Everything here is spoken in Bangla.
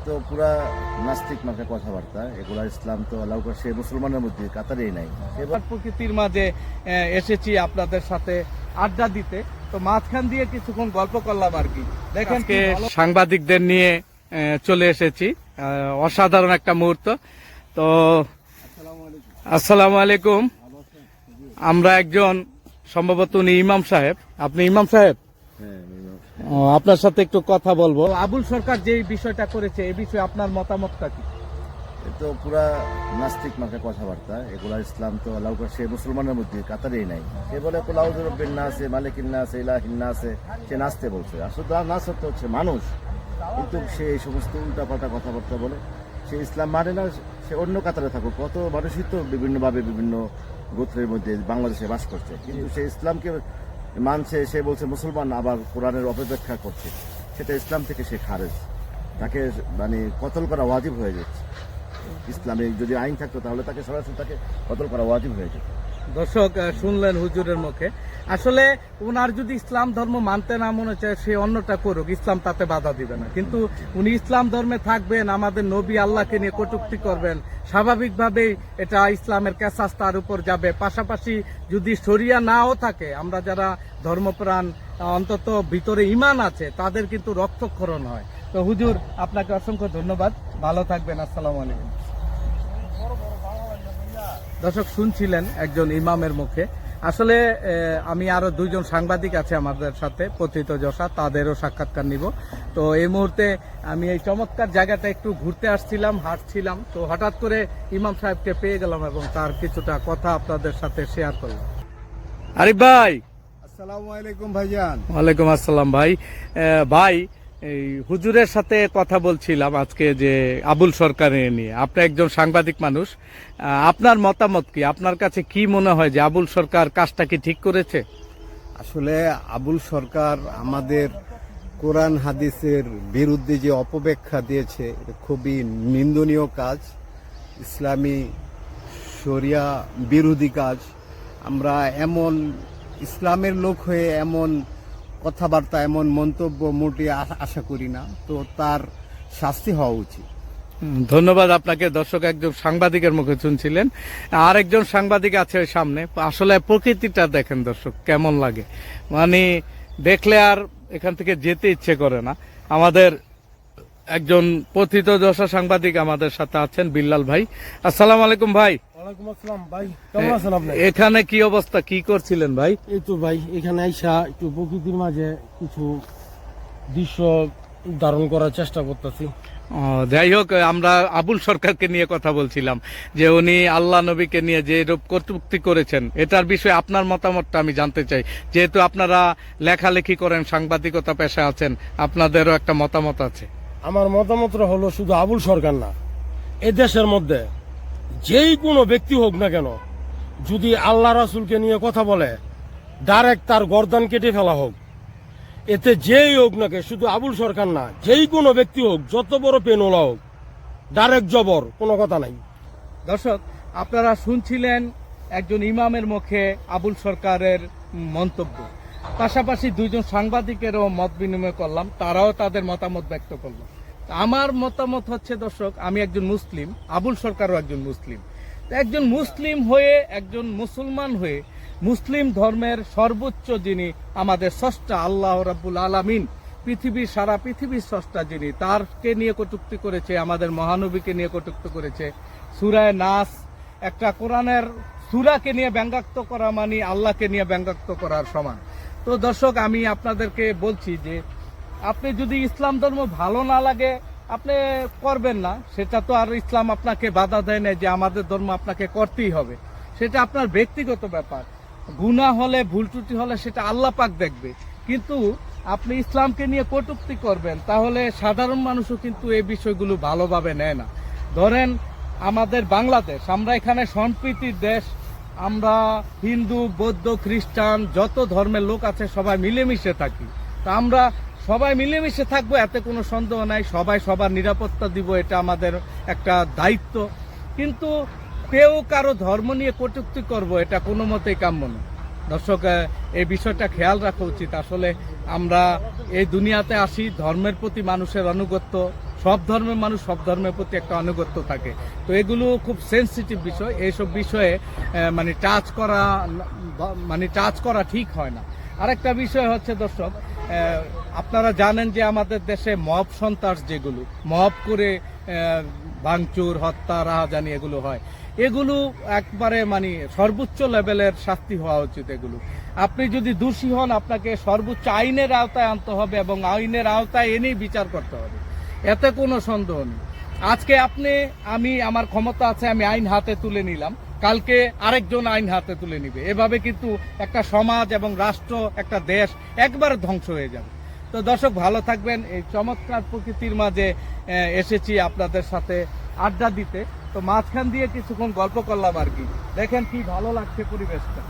তো পুরা নাস্তিক মার্কা কথাবার্তা, এগুলা ইসলাম তো আল্লাহ সে মুসলমানের মধ্যে কাতারেই নাই। এবার প্রকৃতির মাঝে এসেছি আপনাদের সাথে আড্ডা দিতে, তো মাঝখান দিয়ে কিছুক্ষণ গল্প করলাম আর কি। দেখেন সাংবাদিকদের নিয়ে চলে এসেছি, অসাধারণ একটা মুহূর্ত। তো আসসালামু আলাইকুম। আমরা একজন সম্ভবত উনি ইমাম সাহেব, আপনি ইমাম সাহেব? আপনার সাথে একটু কথা বলবো। আবুল সরকার যে বিষয়টা করেছে এই বিষয়ে আপনার মতামতটা কি? এ তো পুরা নাস্তিক মার্কা কথাবার্তা, এগুলা ইসলাম তো আল্লাহ সে মুসলমানের মধ্যে কাতারেই নাই। সে বলে কোলাউজুরবিন না আছে, মালিকিন না আছে, ইলাহিন না আছে, সে নাচতে বলছে। আসলে নাচ হচ্ছে মানুষ, কিন্তু সে এই সমস্ত উল্টাপাল্টা কথাবার্তা বলে। সে ইসলাম মানে না, সে অন্য কাতারে থাকুক। কত মানুষই তো বিভিন্নভাবে বিভিন্ন গোত্রের মধ্যে বাংলাদেশে বাস করছে, কিন্তু সে ইসলামকে মানছে। সে বলছে মুসলমান, আবার কোরআনের অপব্যাখ্যা করছে, সেটা ইসলাম থেকে সে খারেজ। তাকে মানে কতল করা ওয়াজিব হয়ে যাচ্ছে। ইসলামে যদি আইন থাকতো তাহলে তাকে সরাসরি তাকে কতল করা ওয়াজিব হয়ে যেত। দর্শক শুনলেন হুজুরের মুখে। আসলে ওনার যদি ইসলাম ধর্ম মানতে না মনে চায়, সে অন্যটা করুক, ইসলাম তাতে বাধা দিবে না। কিন্তু উনি ইসলাম ধর্মে থাকবেন, আমাদের নবী আল্লাহকে নিয়ে কটূক্তি করবেন, স্বাভাবিকভাবেই এটা ইসলামের ক্যাসাস তার উপর যাবে। পাশাপাশি যদি শরিয়া নাও থাকে, আমরা যারা ধর্মপ্রাণ অন্তত ভিতরে ঈমান আছে তাদের কিন্তু রক্তক্ষরণ হয়। তো হুজুর, আপনাকে অসংখ্য ধন্যবাদ, ভালো থাকবেন, আসসালামু আলাইকুম। দর্শক শুনছিলেন একজন ইমামের মুখে। আসলে আমি আরো দুইজন সাংবাদিক আছে আমাদের সাথে প্রথিতযশা, তাদেরও সাক্ষাৎকার নিব। তো এই মুহূর্তে আমি এই চমৎকার জায়গাটা একটু ঘুরতে আসছিলাম, হাঁটছিলাম, তো হঠাৎ করে ইমাম সাহেবকে পেয়ে গেলাম এবং তার কিছুটা কথা আপনাদের সাথে শেয়ার করলাম। আরিফ ভাই, আসসালামু আলাইকুম ভাইজান। ওয়ালাইকুম আসসালাম ভাই। ভাই, এই হুজুরের সাথে কথা বলছিলাম আজকে যে আবুল সরকারের নিয়ে। আপনি একজন সাংবাদিক মানুষ, আপনার মতামত কি? আপনার কাছে কি মনে হয় যে আবুল সরকার কাজটা কি ঠিক করেছে? আসলে আবুল সরকার আমাদের কোরআন হাদিসের বিরুদ্ধে যে অপব্যাখ্যা দিয়েছে, এটা খুবই নিন্দনীয় কাজ, ইসলামী শরিয়া বিরোধী কাজ। আমরা এমন ইসলামের লোক হয়ে এমন কথাবার্তা, এমন মন্তব্য মোটে আশা করি না। তো তার শাস্তি হওয়া উচিত। ধন্যবাদ আপনাকে। দর্শক একজন সাংবাদিকের মুখে শুনছিলেন, আর একজন সাংবাদিক আছে ওই সামনে। আসলে প্রকৃতিটা দেখেন দর্শক, কেমন লাগে, মানে দেখলে আর এখান থেকে যেতে ইচ্ছে করে না। আমাদের একজন প্রথিতযশা সাংবাদিক আমাদের সাথে আছেন, বিল্লাল ভাই। আসসালামু আলাইকুম ভাই। ওয়ালাইকুম আসসালাম ভাই, কেমন আছেন আপনি? এখানে কি অবস্থা, কি করছিলেন ভাই? এই তো ভাই, এখানে আইসা একটু প্রকৃতির মাঝে কিছু দৃশ্য ধারণ করার চেষ্টা করতেছি। যাই হোক, আমরা আবুল সরকারকে নিয়ে কথা বলছিলাম যে উনি আল্লাহ নবীকে নিয়ে যে রূপ কটূক্তি করেছেন, এটার বিষয়ে আপনার মতামতটা আমি জানতে চাই। যেহেতু আপনারা লেখালেখি করেন, সাংবাদিকতা পেশা আছেন, আপনাদেরও একটা মতামত আছে। আমার মতামতটা হলো, শুধু আবুল সরকার না, এ দেশের মধ্যে যেই কোনো ব্যক্তি হোক না কেন, যদি আল্লাহ রাসূলকে নিয়ে কথা বলে, ডাইরেক্ট তার গর্দান কেটে ফেলা হোক। এতে যেই হোক না কে, শুধু আবুল সরকার না, যেই কোনো ব্যক্তি হোক, যত বড় পেনওয়ালা হোক, ডাইরেক্ট জবর, কোনো কথা নাই। দর্শক, আপনারা শুনছিলেন একজন ইমামের মুখে আবুল সরকারের মন্তব্য। পাশাপাশি দুইজন সাংবাদিকেরও মত বিনিময় করলাম, তারাও তাদের মতামত ব্যক্ত করলো। আমার মতামত হচ্ছে দর্শক, আমি একজন মুসলিম, আবুল সরকারও একজন মুসলিম। একজন মুসলিম হয়ে, একজন মুসলমান হয়ে, মুসলিম ধর্মের সর্বোচ্চ যিনি আমাদের স্রষ্টা আল্লাহ রাব্বুল আলামিন, পৃথিবীর সারা পৃথিবীর স্রষ্টা যিনি, তারকে নিয়ে কটূক্তি করেছে, আমাদের মহানবীকে নিয়ে কটূক্তি করেছে। সূরা নাস, একটা কোরআনের সূরাকে নিয়ে ব্যঙ্গাত্ম করা মানে আল্লাহকে নিয়ে ব্যঙ্গাত্ম করার সমান। তো দর্শক, আমি আপনাদেরকে বলছি যে আপনি যদি ইসলাম ধর্ম ভালো না লাগে আপনি করবেন না, সেটা তো আর ইসলাম আপনাকে বাধা দেয় না যে আমাদের ধর্ম আপনাকে করতেই হবে। সেটা আপনার ব্যক্তিগত ব্যাপার। গুনাহ হলে, ভুল ত্রুটি হলে সেটা আল্লাহ পাক দেখবে। কিন্তু আপনি ইসলামকে নিয়ে কটূক্তি করবেন, তাহলে সাধারণ মানুষও কিন্তু এই বিষয়গুলো ভালোভাবে নেয় না। ধরেন আমাদের বাংলাদেশ, আমরা এখানে সম্প্রীতির দেশ, আমরা হিন্দু, বৌদ্ধ, খ্রিস্টান যত ধর্মের লোক আছে সবাই মিলেমিশে থাকি। তা আমরা সবাই মিলেমিশে থাকবো, এতে কোনো সন্দেহ নাই। সবাই সবার নিরাপত্তা দিব, এটা আমাদের একটা দায়িত্ব। কিন্তু কেউ কারো ধর্ম নিয়ে কটূক্তি করবো, এটা কোনো মতেই কাম্য নয়। দর্শক, এই বিষয়টা খেয়াল রাখা উচিত। আসলে আমরা এই দুনিয়াতে আসি, ধর্মের প্রতি মানুষের আনুগত্য সব ধর্মের মানুষ সব ধর্মের প্রতি একটা আনুগত্য থাকে। তো এগুলো খুব সেনসিটিভ বিষয়, এইসব বিষয়ে মানে টাচ করা ঠিক হয় না। আরেকটা বিষয় হচ্ছে দর্শক, আপনারা জানেন যে আমাদের দেশে মব সন্ত্রাস, যেগুলো মব করে ভাঙচুর, হত্যা, রাহাজানি এগুলো হয়, এগুলো একবারে মানে সর্বোচ্চ লেভেলের শাস্তি হওয়া উচিত। এগুলো আপনি যদি দোষী হন, আপনাকে সর্বোচ্চ আইনের আওতায় আনতে হবে এবং আইনের আওতায় এনেই বিচার করতে হবে, এতে কোনো সন্দেহ নেই। আজকে আমার ক্ষমতা আছে, আমি আইন হাতে তুলে নিলাম, কালকে আরেকজন আইন হাতে তুলে নিবে, এভাবে কিন্তু একটা সমাজ এবং রাষ্ট্র, একটা দেশ একবার ধ্বংস হয়ে যাবে। তো দর্শক ভালো থাকবেন। এই চমৎকার প্রকৃতির মাঝে এসেছি আপনাদের সাথে আড্ডা দিতে, তো মাঝখান দিয়ে কিছুক্ষণ গল্প করলাম আর কি। দেখেন কি ভালো লাগছে পরিবেশটা।